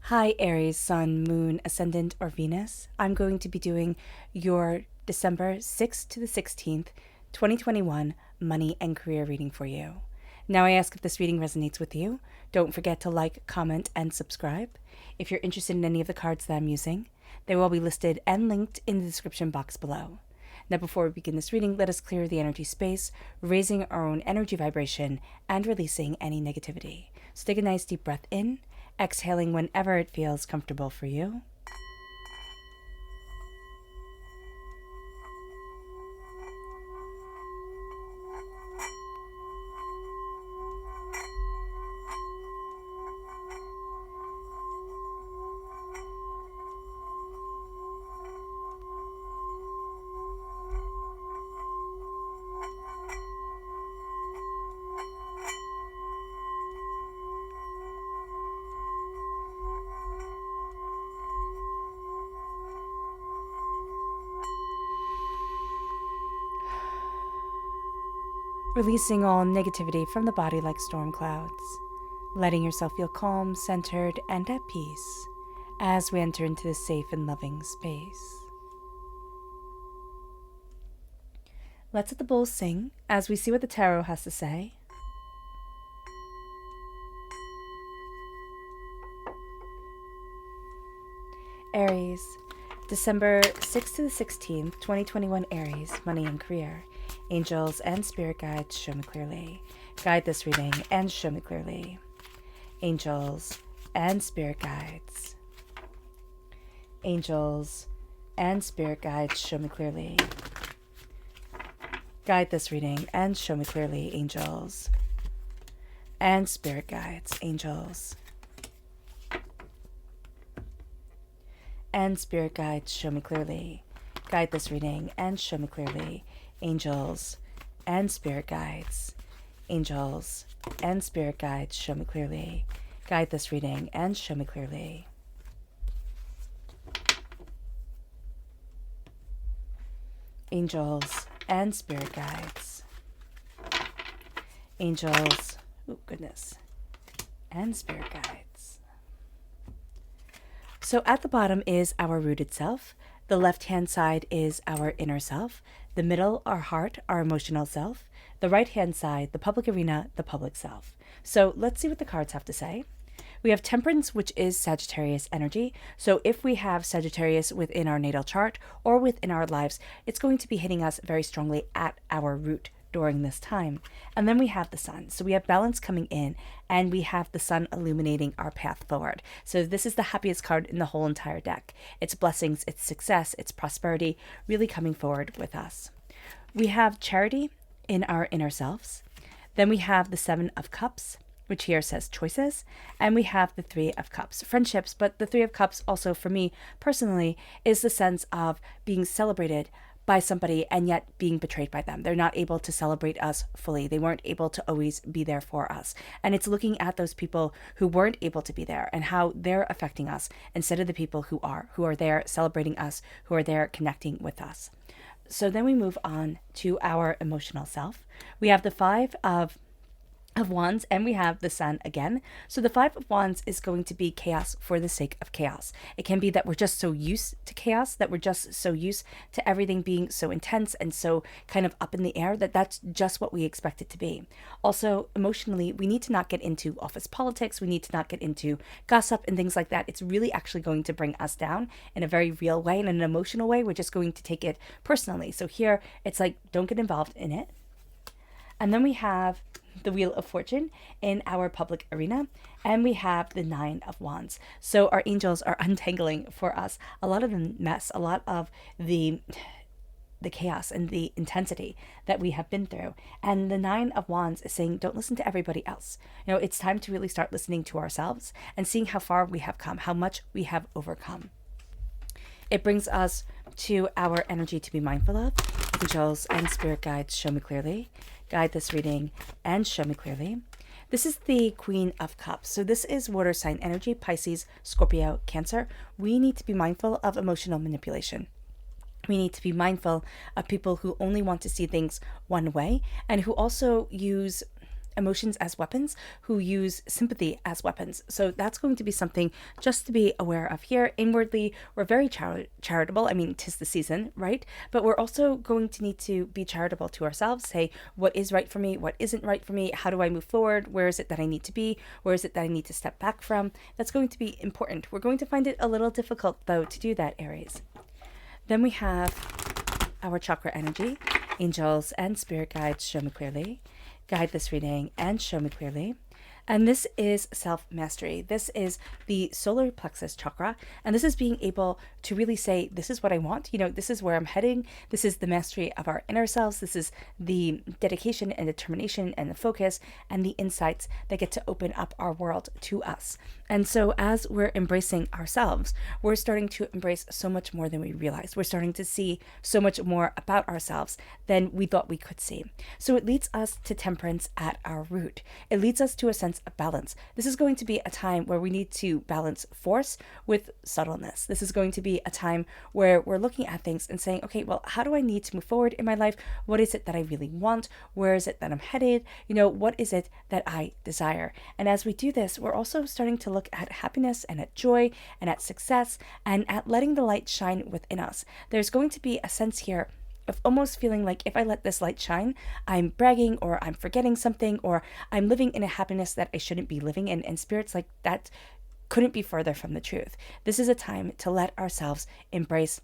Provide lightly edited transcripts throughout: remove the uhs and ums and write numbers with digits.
Hi, Aries, Sun, Moon, Ascendant, or Venus. I'm going to be doing your December 6th to the 16th, 2021 money and career reading for you. Now, I ask if this reading resonates with you. Don't forget to like, comment, and subscribe. If you're interested in any of the cards that I'm using, they will all be listed and linked in the description box below. Now, before we begin this reading, let us clear the energy space, raising our own energy vibration and releasing any negativity. So take a nice deep breath in, exhaling whenever it feels comfortable for you. Releasing all negativity from the body like storm clouds, letting yourself feel calm, centered, and at peace as we enter into this safe and loving space. Let's let the bowls sing as we see what the tarot has to say. Aries, December 6th to the 16th, 2021 Aries, money and career. Angels and spirit guides, show me clearly. Guide this reading and show me clearly. Angels and spirit guides. Angels and spirit guides, show me clearly. Guide this reading and show me clearly, angels and spirit guides, angels and spirit guides, show me clearly. Guide this reading and show me clearly, angels and spirit guides, angels and spirit guides, show me clearly. Guide this reading and show me clearly. Angels and spirit guides, angels, oh goodness, and spirit guides. So at the bottom is our rooted self. The left-hand side is our inner self. The middle, our heart, our emotional self. The right-hand side, the public arena, the public self. So let's see what the cards have to say. We have Temperance, which is Sagittarius energy. So if we have Sagittarius within our natal chart or within our lives, it's going to be hitting us very strongly at our root during this time. And then we have the Sun. So we have balance coming in, and we have the Sun illuminating our path forward. So this is the happiest card in the whole entire deck. It's blessings, it's success, it's prosperity, really coming forward with us. We have Charity in our inner selves. Then we have the Seven of Cups, which here says choices, and we have the Three of Cups, friendships. But the Three of Cups also, for me personally, is the sense of being celebrated by somebody and yet being betrayed by them. They're not able to celebrate us fully. They weren't able to always be there for us. And it's looking at those people who weren't able to be there and how they're affecting us instead of the people who are there celebrating us, who are there connecting with us. So then we move on to our emotional self. We have the Five of Wands, and we have the Sun again. So the Five of Wands is going to be chaos for the sake of chaos. It can be that we're just so used to chaos, that we're just so used to everything being so intense and so kind of up in the air, that that's just what we expect it to be. Also, emotionally, we need to not get into office politics. We need to not get into gossip and things like that. It's really actually going to bring us down in a very real way, and in an emotional way. We're just going to take it personally. So here, it's like, don't get involved in it. And then we have the Wheel of Fortune in our public arena, and we have the Nine of Wands. So our angels are untangling for us a lot of the mess, a lot of the chaos and the intensity that we have been through. And the Nine of Wands is saying, don't listen to everybody else. It's time to really start listening to ourselves and seeing how far we have come, how much we have overcome. It brings us to our energy to be mindful of. Angels and spirit guides, show me clearly. Guide this reading and show me clearly. This is the Queen of Cups. So this is water sign energy, Pisces, Scorpio, Cancer. We need to be mindful of emotional manipulation. We need to be mindful of people who only want to see things one way and who also use emotions as weapons, who use sympathy as weapons. So that's going to be something just to be aware of here. Inwardly, we're very charitable. I mean, 'tis the season, right? But we're also going to need to be charitable to ourselves, say, what is right for me? What isn't right for me? How do I move forward? Where is it that I need to be? Where is it that I need to step back from? That's going to be important. We're going to find it a little difficult, though, to do that, Aries. Then we have our chakra energy. Angels and spirit guides, show me clearly. Guide this reading and show me clearly. And this is self-mastery. This is the solar plexus chakra. And this is being able to really say, this is what I want. This is where I'm heading. This is the mastery of our inner selves. This is the dedication and determination and the focus and the insights that get to open up our world to us. And so as we're embracing ourselves, we're starting to embrace so much more than we realize. We're starting to see so much more about ourselves than we thought we could see. So it leads us to temperance at our root. It leads us to a sense of balance. This is going to be a time where we need to balance force with subtleness. This is going to be a time where we're looking at things and saying, okay, well, how do I need to move forward in my life? What is it that I really want? Where is it that I'm headed? What is it that I desire? And as we do this, we're also starting to look at happiness and at joy and at success and at letting the light shine within us. There's going to be a sense here of almost feeling like if I let this light shine, I'm bragging or I'm forgetting something or I'm living in a happiness that I shouldn't be living in. And spirits like that couldn't be further from the truth. This is a time to let ourselves embrace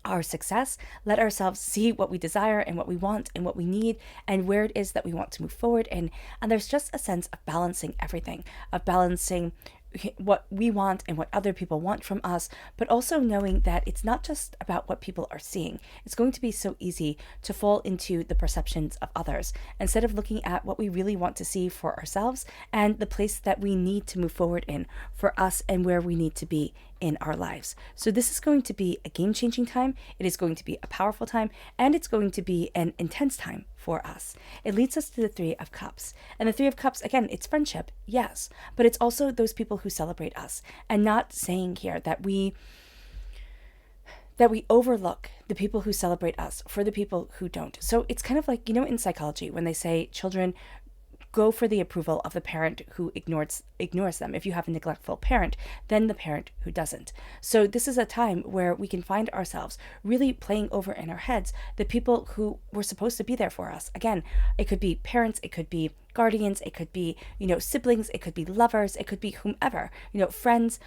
our success, let ourselves see what we desire and what we want and what we need and where it is that we want to move forward in. And there's just a sense of balancing everything, of balancing what we want and what other people want from us, but also knowing that it's not just about what people are seeing. It's going to be so easy to fall into the perceptions of others instead of looking at what we really want to see for ourselves and the place that we need to move forward in for us and where we need to be in our lives. So this is going to be a game-changing time. It is going to be a powerful time, and it's going to be an intense time for us. It leads us to the Three of Cups. And the Three of Cups, again, it's friendship, yes, but it's also those people who celebrate us, and not saying here that we overlook the people who celebrate us for the people who don't. So it's kind of like, in psychology, when they say children go for the approval of the parent who ignores them. If you have a neglectful parent, then the parent who doesn't. So this is a time where we can find ourselves really playing over in our heads the people who were supposed to be there for us. Again, it could be parents, it could be guardians, it could be, siblings, it could be lovers, it could be whomever, friends,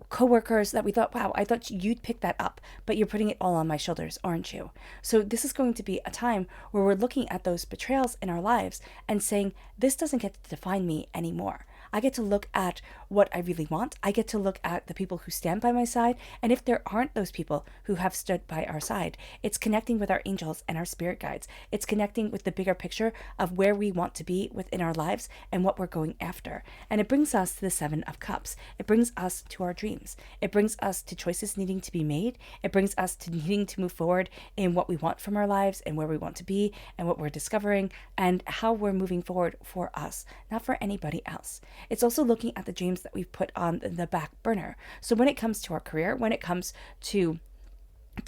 coworkers that we thought, wow, I thought you'd pick that up, but you're putting it all on my shoulders, aren't you? So this is going to be a time where we're looking at those betrayals in our lives and saying, this doesn't get to define me anymore. I get to look at what I really want. I get to look at the people who stand by my side. And if there aren't those people who have stood by our side, it's connecting with our angels and our spirit guides. It's connecting with the bigger picture of where we want to be within our lives and what we're going after. And it brings us to the Seven of Cups. It brings us to our dreams. It brings us to choices needing to be made. It brings us to needing to move forward in what we want from our lives and where we want to be and what we're discovering and how we're moving forward for us, not for anybody else. It's also looking at the dreams that we've put on the back burner. So when it comes to our career, when it comes to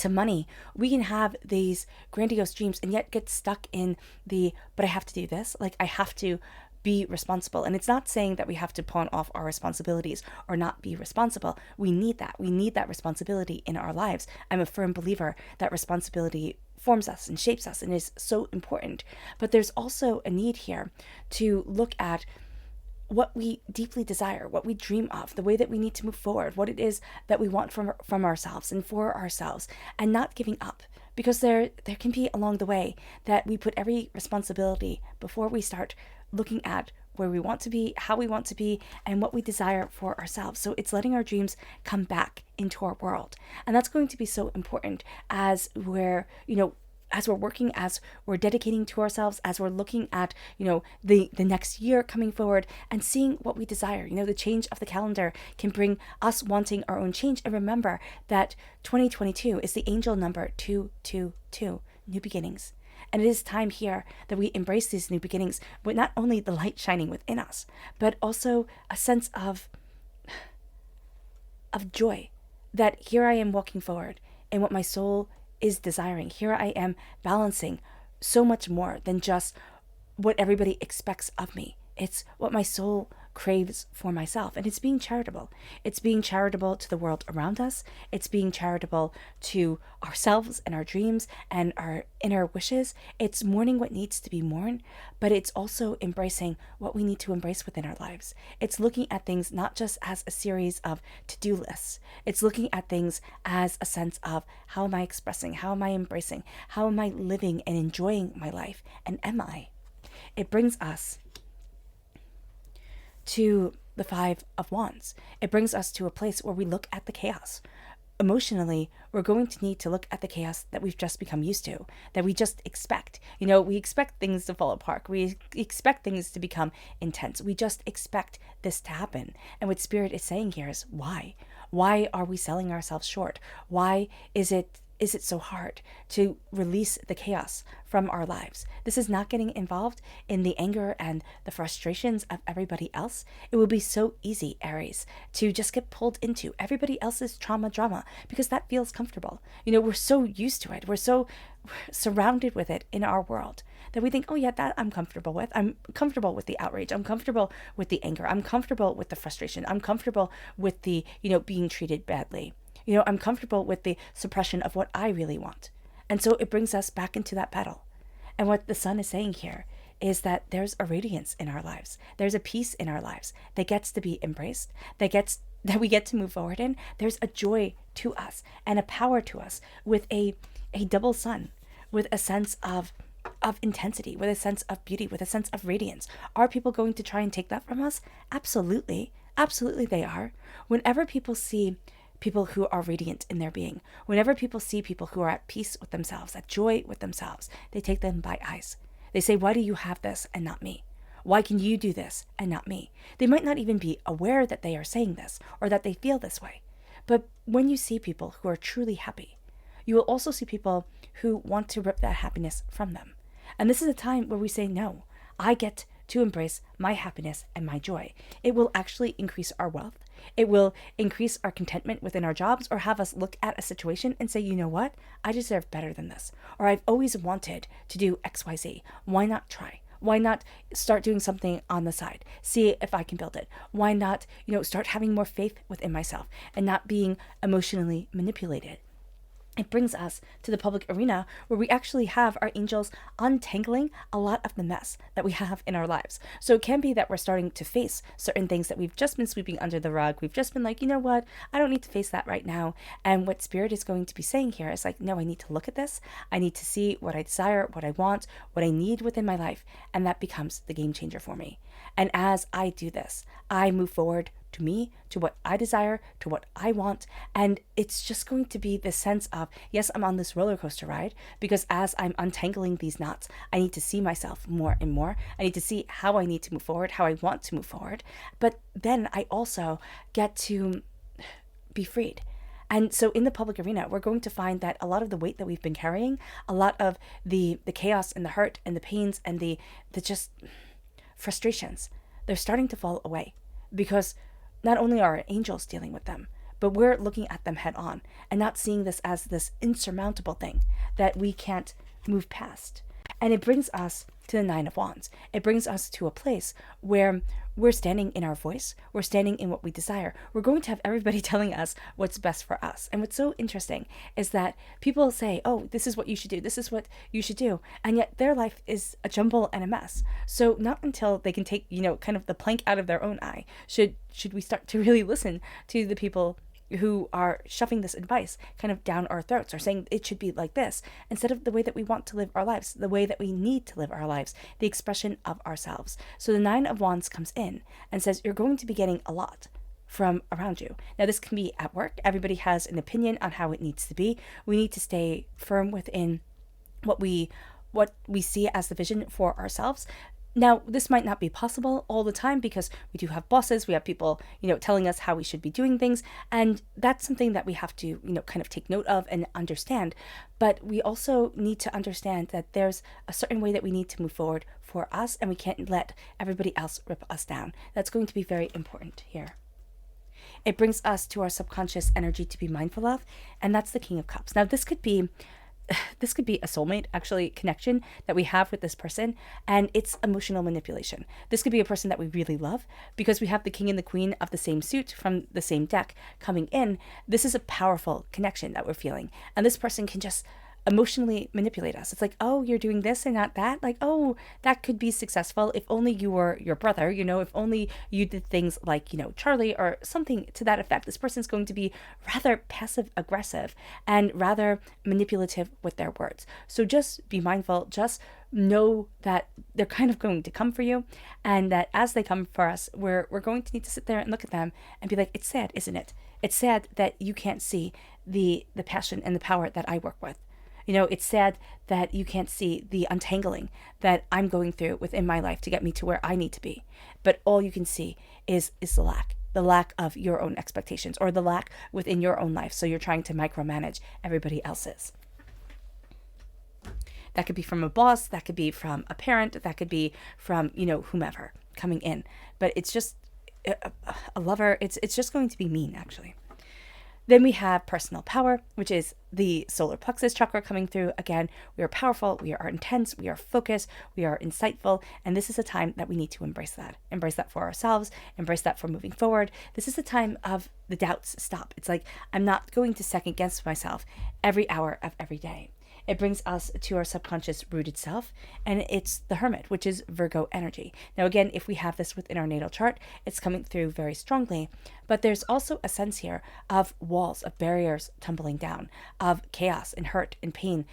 money, we can have these grandiose dreams and yet get stuck in but I have to do this. Like I have to be responsible. And it's not saying that we have to pawn off our responsibilities or not be responsible. We need that. We need that responsibility in our lives. I'm a firm believer that responsibility forms us and shapes us and is so important. But there's also a need here to look at what we deeply desire, what we dream of, the way that we need to move forward, what it is that we want from ourselves and for ourselves, and not giving up. Because there can be along the way that we put every responsibility before we start looking at where we want to be, how we want to be, and what we desire for ourselves. So it's letting our dreams come back into our world. And that's going to be so important as we're working, as we're dedicating to ourselves, as we're looking at, the next year coming forward and seeing what we desire. The change of the calendar can bring us wanting our own change. And remember that 2022 is the angel number 222, new beginnings. And it is time here that we embrace these new beginnings with not only the light shining within us, but also a sense of joy that here I am walking forward in what my soul is desiring. Here I am balancing so much more than just what everybody expects of me. It's what my soul craves for myself. And it's being charitable. It's being charitable to the world around us. It's being charitable to ourselves and our dreams and our inner wishes. It's mourning what needs to be mourned, but it's also embracing what we need to embrace within our lives. It's looking at things not just as a series of to-do lists. It's looking at things as a sense of, how am I expressing? How am I embracing? How am I living and enjoying my life? And am I? It brings us to the Five of Wands. It brings us to a place where we look at the chaos. Emotionally, we're going to need to look at the chaos that we've just become used to, that we just expect. We expect things to fall apart. We expect things to become intense. We just expect this to happen. And what Spirit is saying here is, why? Why are we selling ourselves short? Why is it so hard to release the chaos from our lives? This is not getting involved in the anger and the frustrations of everybody else. It would be so easy, Aries, to just get pulled into everybody else's trauma drama because that feels comfortable. We're so used to it. We're so surrounded with it in our world that we think, oh yeah, that I'm comfortable with. I'm comfortable with the outrage. I'm comfortable with the anger. I'm comfortable with the frustration. I'm comfortable with the, being treated badly. I'm comfortable with the suppression of what I really want. And so it brings us back into that battle. And what the sun is saying here is that there's a radiance in our lives. There's a peace in our lives that gets to be embraced, that we get to move forward in. There's a joy to us and a power to us with a double sun, with a sense of intensity, with a sense of beauty, with a sense of radiance. Are people going to try and take that from us? Absolutely. Absolutely they are. Whenever people see people who are radiant in their being, whenever people see people who are at peace with themselves, at joy with themselves, they take them by eyes. They say, why do you have this and not me? Why can you do this and not me? They might not even be aware that they are saying this or that they feel this way. But when you see people who are truly happy, you will also see people who want to rip that happiness from them. And this is a time where we say, no, I get to embrace my happiness and my joy. It will actually increase our wealth. It will increase our contentment within our jobs, or have us look at a situation and say, you know what? I deserve better than this. Or I've always wanted to do XYZ. Why not try? Why not start doing something on the side? See if I can build it. Why not, start having more faith within myself and not being emotionally manipulated? It brings us to the public arena where we actually have our angels untangling a lot of the mess that we have in our lives. So it can be that we're starting to face certain things that we've just been sweeping under the rug. We've just been like, you know what? I don't need to face that right now. And what Spirit is going to be saying here is like, no, I need to look at this. I need to see what I desire, what I want, what I need within my life. And that becomes the game changer for me. And as I do this, I move forward to me, to what I desire, to what I want. And it's just going to be the sense of, yes, I'm on this roller coaster ride, because as I'm untangling these knots, I need to see myself more and more. I need to see how I need to move forward, how I want to move forward. But then I also get to be freed. And so in the public arena, we're going to find that a lot of the weight that we've been carrying, a lot of the chaos and the hurt and the pains and the just frustrations, they're starting to fall away, because not only are our angels dealing with them, but we're looking at them head on and not seeing this as this insurmountable thing that we can't move past. And it brings us to the Nine of Wands. It brings us to a place where we're standing in our voice. We're standing in what we desire. We're going to have everybody telling us what's best for us. And what's so interesting is that people say, oh, this is what you should do. This is what you should do. And yet their life is a jumble and a mess. So not until they can take, kind of the plank out of their own eye, should we start to really listen to the people who are shoving this advice kind of down our throats, or saying it should be like this, instead of the way that we want to live our lives, the way that we need to live our lives, the expression of ourselves. So the Nine of Wands comes in and says, you're going to be getting a lot from around you. Now, this can be at work. Everybody has an opinion on how it needs to be. We need to stay firm within what we see as the vision for ourselves. Now, this might not be possible all the time, because we do have bosses, we have people, telling us how we should be doing things. And that's something that we have to, kind of take note of and understand. But we also need to understand that there's a certain way that we need to move forward for us, and we can't let everybody else rip us down. That's going to be very important here. It brings us to our subconscious energy to be mindful of, and that's the King of Cups. Now, this could be this could be a soulmate actually connection that we have with this person, and it's emotional manipulation. This could be a person that we really love because we have the king and the queen of the same suit from the same deck coming in. This is a powerful connection that we're feeling, and this person can just emotionally manipulate us. It's like, oh, you're doing this and not that. Like, oh, that could be successful if only you were your brother, if only you did things like, Charlie or something to that effect. This person's going to be rather passive aggressive and rather manipulative with their words. So just be mindful, just know that they're kind of going to come for you, and that as they come for us, we're going to need to sit there and look at them and be like, it's sad, isn't it? It's sad that you can't see the passion and the power that I work with. It's sad that you can't see the untangling that I'm going through within my life to get me to where I need to be. But all you can see is the lack of your own expectations, or the lack within your own life. So you're trying to micromanage everybody else's. That could be from a boss, that could be from a parent, that could be from, whomever coming in. But it's just a lover. It's just going to be mean, actually. Then we have personal power, which is the solar plexus chakra coming through. Again, we are powerful, we are intense, we are focused, we are insightful, and this is a time that we need to embrace that. Embrace that for ourselves, embrace that for moving forward. This is the time of the doubts stop. It's like, I'm not going to second guess myself every hour of every day. It brings us to our subconscious rooted self, and it's the Hermit, which is Virgo energy. Now, again, if we have this within our natal chart, it's coming through very strongly, but there's also a sense here of walls, of barriers tumbling down, of chaos and hurt and pain,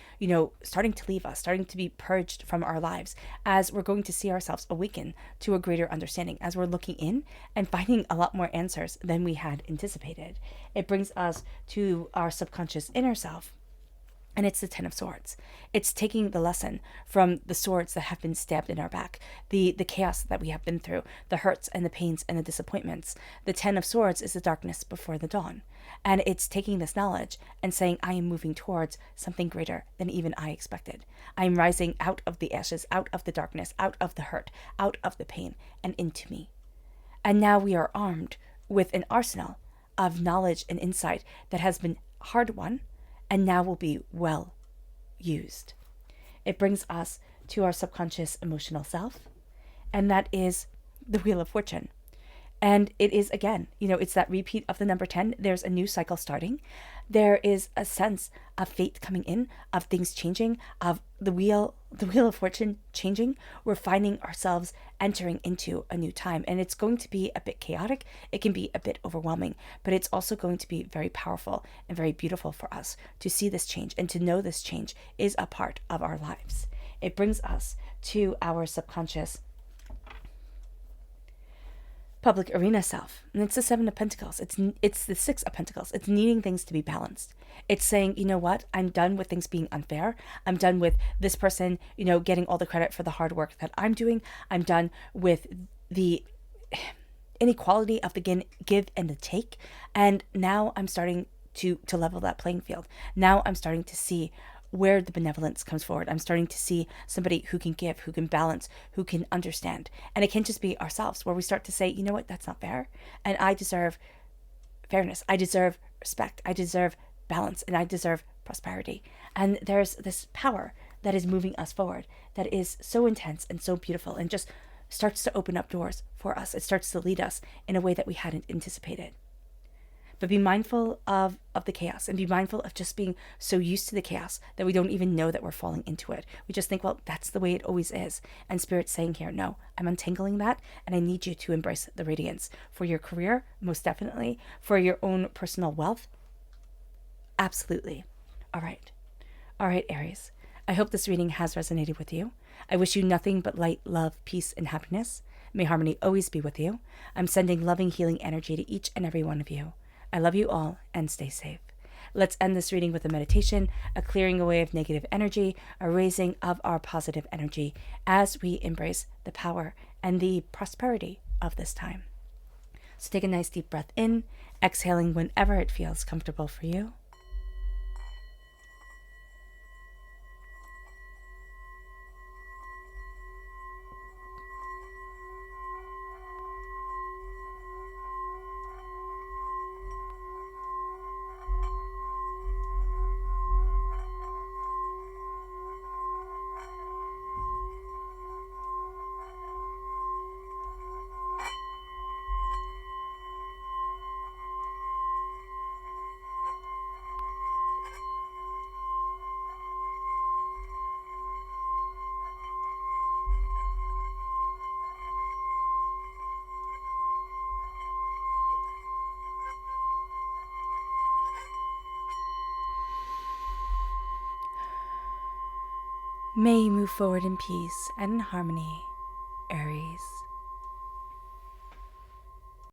starting to leave us, starting to be purged from our lives, as we're going to see ourselves awaken to a greater understanding, as we're looking in and finding a lot more answers than we had anticipated. It brings us to our subconscious inner self. And it's the Ten of Swords. It's taking the lesson from the swords that have been stabbed in our back, the chaos that we have been through, the hurts and the pains and the disappointments. The Ten of Swords is the darkness before the dawn. And it's taking this knowledge and saying, I am moving towards something greater than even I expected. I am rising out of the ashes, out of the darkness, out of the hurt, out of the pain, and into me. And now we are armed with an arsenal of knowledge and insight that has been hard won, and now will be well used. It brings us to our subconscious emotional self, and that is the Wheel of Fortune. And it is, again, it's that repeat of the number 10. There's a new cycle starting. There is a sense of fate coming in, of things changing, of the wheel of fortune changing. We're finding ourselves entering into a new time, and it's going to be a bit chaotic. It can be a bit overwhelming, but it's also going to be very powerful and very beautiful for us to see this change and to know this change is a part of our lives. It brings us to our subconscious public arena self, and it's the Seven of Pentacles. It's the Six of Pentacles. It's needing things to be balanced. It's saying, you know what, I'm done with things being unfair. I'm done with this person, getting all the credit for the hard work that I'm doing. I'm done with the inequality of the give and the take. And now I'm starting to level that playing field. Now I'm starting to see where the benevolence comes forward. I'm starting to see somebody who can give, who can balance, who can understand. And it can just be ourselves, where we start to say, you know what, that's not fair. And I deserve fairness. I deserve respect. I deserve balance. And I deserve prosperity. And there's this power that is moving us forward that is so intense and so beautiful, and just starts to open up doors for us. It starts to lead us in a way that we hadn't anticipated. But be mindful of the chaos, and be mindful of just being so used to the chaos that we don't even know that we're falling into it. We just think, well, that's the way it always is. And Spirit's saying here, no, I'm untangling that, and I need you to embrace the radiance for your career, most definitely, for your own personal wealth. Absolutely. All right, Aries. I hope this reading has resonated with you. I wish you nothing but light, love, peace, and happiness. May harmony always be with you. I'm sending loving, healing energy to each and every one of you. I love you all, and stay safe. Let's end this reading with a meditation, a clearing away of negative energy, a raising of our positive energy as we embrace the power and the prosperity of this time. So take a nice deep breath in, exhaling whenever it feels comfortable for you. May you move forward in peace and in harmony, Aries.